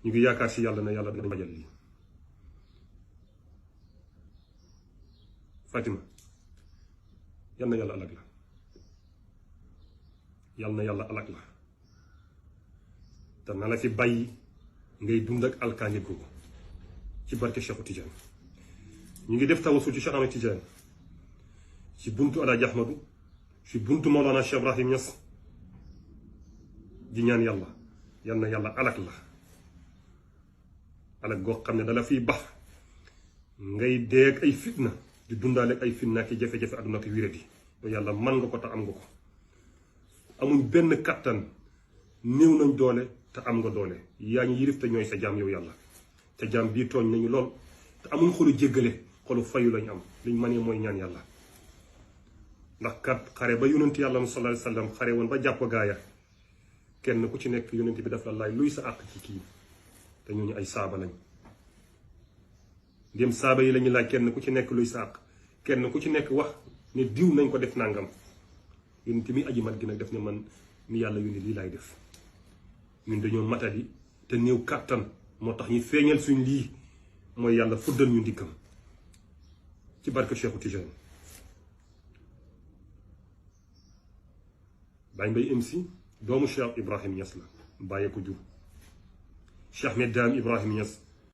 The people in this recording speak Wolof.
ñu ngi yaakaar si yàlla na yàlla dina fajal lii. Fatima yal na yàlla alag la, yal na yàlla alag la te na la fi bàyyi ngay dund ak alkaange googu ci barke Cheikhu Tidiane. ñu ngi def tawasul ci Cheikh Ahmed Tidiane, ci buntu Alaaji Ahmadu, ci buntu Mawlana Cheikh Ibrahim Niass, di ñaan yàlla yal na yàlla alag la, alag goo xam ne dala fiy bax ngay deeg ay fitna di dundaale ay fitna ki jafe-jafe àdduna ki wéradi. yàlla man nga ko te am nga ko. amuñ benn kattan, néew nañ doole te am nga doole. yaa ñu yirif te ñooy sa jaam yow yàlla. te jaam bii tooñ nañu lool te amuñ xolu jéggale, xolu fayu lañ am. liñ mënee mooy ñaan yàlla. ndax kat xare ba yonent yàlla sallallahu alayhi wa sallam xare woon ba jàpp gaaya, kenn ku ci nekk yonent bi daf la laaj luy sa àq ci kii. te ñooñu ay saaba lañ. dem saaba yi lañu laaj kenn ku ci nekk luy sa àq, kenn ku ci nekk wax ne diw nañ ko def nangam. yonent mi aji mat gi nag def ne man mi yàlla yónni lii laay def. ñun dañoo matadi te néew kàttan, moo tax ñu feeñal suñ lii mooy yàlla fuddal ñu ndikkam ci barke Cheikhu Tidiane. Baye Mbaye MC doomu Cheikh Ibrahim Niass la, bàyyee ko jur. Cheikh Ahmed Dame Ibrahim Niass